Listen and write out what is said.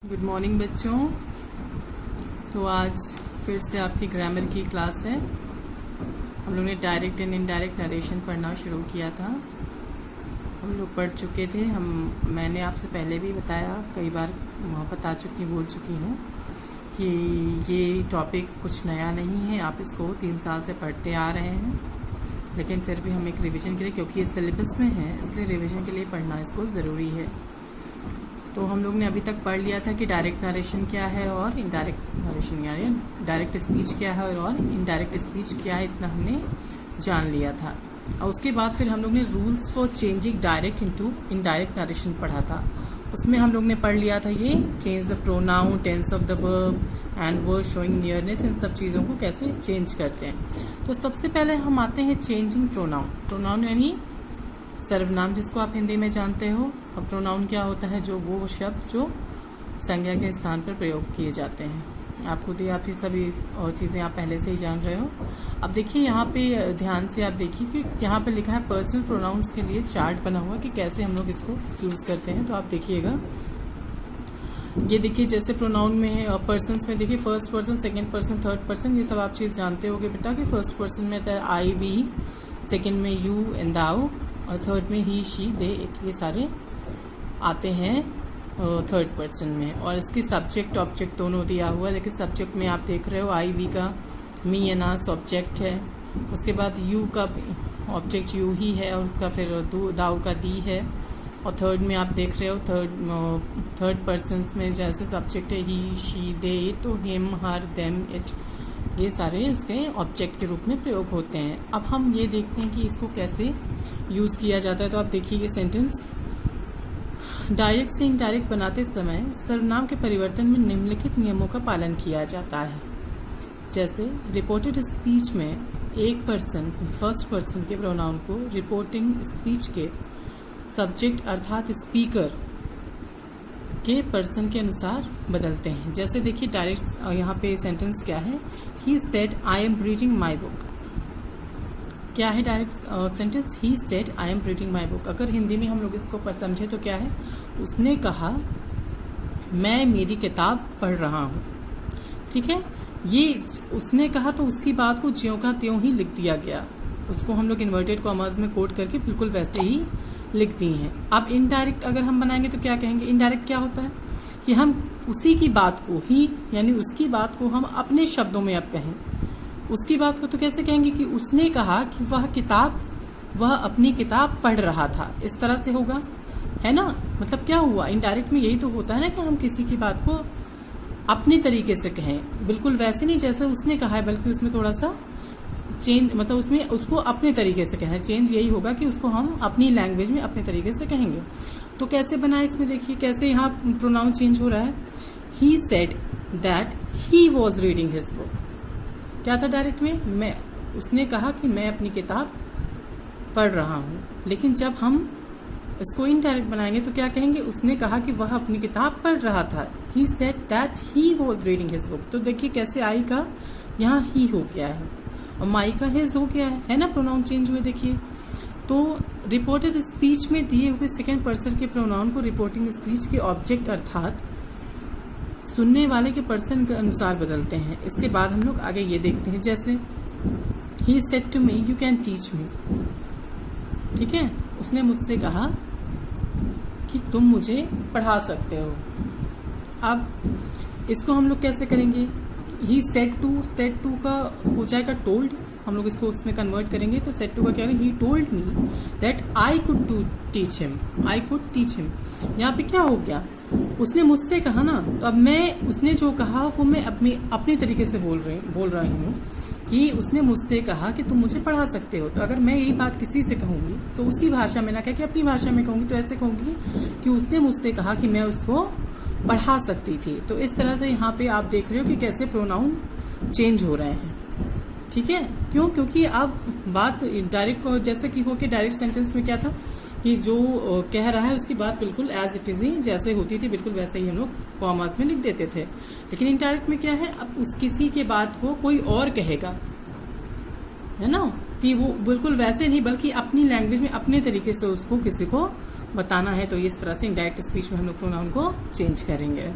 Good morning बच्चों। तो आज फिर से आपकी ग्रामर की क्लास है। हम लोग ने डायरेक्ट एंड इनडायरेक्ट नरेशन पढ़ना शुरू किया था। हम लोग पढ़ चुके थे। मैंने आपसे पहले भी बताया, कई बार बोल चुकी हूँ कि ये टॉपिक कुछ नया नहीं है। आप इसको 3 साल से पढ़ते आ रहे हैं, लेकिन फिर भी हम एक रिवीजन के लिए, क्योंकि ये सिलेबस में है, इसलिए रिवीजन के लिए पढ़ना इसको ज़रूरी है। तो हम लोग ने अभी तक पढ़ लिया था कि डायरेक्ट नरेशन क्या है और इनडायरेक्ट नरेशन यानी डायरेक्ट स्पीच क्या है और इनडायरेक्ट स्पीच क्या है, इतना हमने जान लिया था। और उसके बाद फिर हम लोग ने rules for changing direct into indirect narration पढ़ा था। उसमें हम लोग ने पढ़ लिया था ये change the pronoun, tense of the verb and word showing nearness, इन सब चीज़ों को कैसे चेंज करते हैं। तो सबसे पहले हम आते हैं चेंजिंग प्रोनाउन। प्रोनाउन यानी सर्वनाम, जिसको आप हिंदी में जानते हो। और प्रोनाउन क्या होता है? जो वो शब्द जो संज्ञा के स्थान पर प्रयोग किए जाते हैं। आप खुद ही आपकी सभी और चीज़ें आप पहले से ही जान रहे हो। अब देखिए यहाँ पे ध्यान से आप देखिए कि यहाँ पे लिखा है पर्सनल प्रोनाउंस के लिए चार्ट बना हुआ कि कैसे हम लोग इसको यूज करते हैं। तो आप देखिएगा, ये देखिए जैसे प्रोनाउन में है, पर्सन्स में देखिए first person, second person, third person, ये सब आप चीज जानते होगे बेटा कि फर्स्ट पर्सन में था आई वी, सेकेंड में यू एंड दाउ, और थर्ड में ही शी दे इट, ये सारे आते हैं थर्ड पर्सन में। और इसकी सब्जेक्ट ऑब्जेक्ट दोनों दिया हुआ है। देखिए सब्जेक्ट में आप देख रहे हो आई वी का मी एंड अस ऑब्जेक्ट है। उसके बाद यू का ऑब्जेक्ट यू ही है, और उसका फिर दाऊ का दी है। और थर्ड में आप देख रहे हो थर्ड पर्सन में जैसे सब्जेक्ट है ही शी दे, तो हिम हर देम इट, ये सारे उसके ऑब्जेक्ट के रूप में प्रयोग होते हैं। अब हम ये देखते हैं कि इसको कैसे यूज किया जाता है। तो आप देखिए ये सेंटेंस, डायरेक्ट से इनडायरेक्ट बनाते समय सर्वनाम के परिवर्तन में निम्नलिखित नियमों का पालन किया जाता है। जैसे रिपोर्टेड स्पीच में एक पर्सन, फर्स्ट पर्सन के प्रोनाउन को रिपोर्टिंग स्पीच के सब्जेक्ट अर्थात स्पीकर के पर्सन के अनुसार बदलते हैं। जैसे देखिए डायरेक्ट यहाँ पे सेंटेंस क्या है, he said I am reading my book. क्या है direct sentence? He said I am reading my book. अगर हिंदी में हम लोग इसको समझे तो क्या है? उसने कहा मैं मेरी किताब पढ़ रहा हूँ। ठीक है, ये उसने कहा तो उसकी बात को ज्यों का त्यों ही लिख दिया गया। उसको हम लोग इन्वर्टेड कॉमास में कोट करके बिल्कुल वैसे ही लिख दी हैं। अब इनडायरेक्ट अगर हम बनाएंगे तो क्या कहेंगे? इनडायरेक्ट क्या होता है कि हम उसी की बात को ही, यानी उसकी बात को हम अपने शब्दों में अब कहें। उसकी बात को तो कैसे कहेंगे कि उसने कहा कि वह अपनी किताब पढ़ रहा था, इस तरह से होगा, है ना। मतलब क्या हुआ? इनडायरेक्ट में यही तो होता है ना कि हम किसी की बात को अपने तरीके से कहें, बिल्कुल वैसे नहीं जैसे उसने कहा है, बल्कि उसमें थोड़ा सा चेंज, मतलब उसमें उसको अपने तरीके से कहें। चेंज यही होगा कि उसको हम अपनी लैंग्वेज में अपने तरीके से कहेंगे। तो कैसे बना इसमें देखिए कैसे यहाँ प्रोनाउन चेंज हो रहा है। He said that he was reading his book. क्या था डायरेक्ट में? उसने कहा कि मैं अपनी किताब पढ़ रहा हूँ। लेकिन जब हम इसको इनडायरेक्ट बनाएंगे तो क्या कहेंगे? उसने कहा कि वह अपनी किताब पढ़ रहा था। He said that he was reading his book. तो देखिए कैसे आई का यहाँ ही हो गया है और माई का हिज हो गया है ना। प्रोनाउन चेंज हुए देखिए। तो रिपोर्टेड स्पीच में दिए हुए सेकेंड पर्सन के प्रोनाउन को रिपोर्टिंग स्पीच के ऑब्जेक्ट अर्थात सुनने वाले के पर्सन के अनुसार बदलते हैं। इसके बाद हम लोग आगे ये देखते हैं, जैसे ही said to me you can teach me. ठीक है, उसने मुझसे कहा कि तुम मुझे पढ़ा सकते हो। अब इसको हम लोग कैसे करेंगे? ही सेड टू का हो जाएगा टोल्ड। हम लोग इसको उसमें कन्वर्ट करेंगे तो सेड टू का क्या है? He told me that I could teach him. I could teach him, यहाँ पे क्या हो गया? उसने मुझसे कहा ना, तो अब मैं उसने जो कहा वो मैं अपने तरीके से बोल रही हूँ कि उसने मुझसे कहा कि तुम मुझे पढ़ा सकते हो। तो अगर मैं यही बात किसी से कहूंगी तो उसकी भाषा में ना कह के अपनी भाषा में कहूंगी, तो ऐसे कहूंगी कि उसने मुझसे कहा कि मैं उसको पढ़ा सकती थी। तो इस तरह से यहाँ पे आप देख रहे हो कि कैसे प्रोनाउन चेंज हो रहे हैं। ठीक है, क्यों? क्योंकि अब बात डायरेक्ट जैसे कि हो कि डायरेक्ट सेंटेंस में क्या था कि जो कह रहा है उसकी बात बिल्कुल एज इट इज ही जैसे होती थी, बिल्कुल वैसे ही हम लोग कॉमास में लिख देते थे। लेकिन इनडायरेक्ट में क्या है? अब उस किसी के बात को कोई और कहेगा, है ना, कि वो बिल्कुल वैसे नहीं बल्कि अपनी लैंग्वेज में अपने तरीके से उसको किसी को बताना है। तो इस तरह से इनडायरेक्ट स्पीच में हम लोग प्रोनाउन को चेंज करेंगे।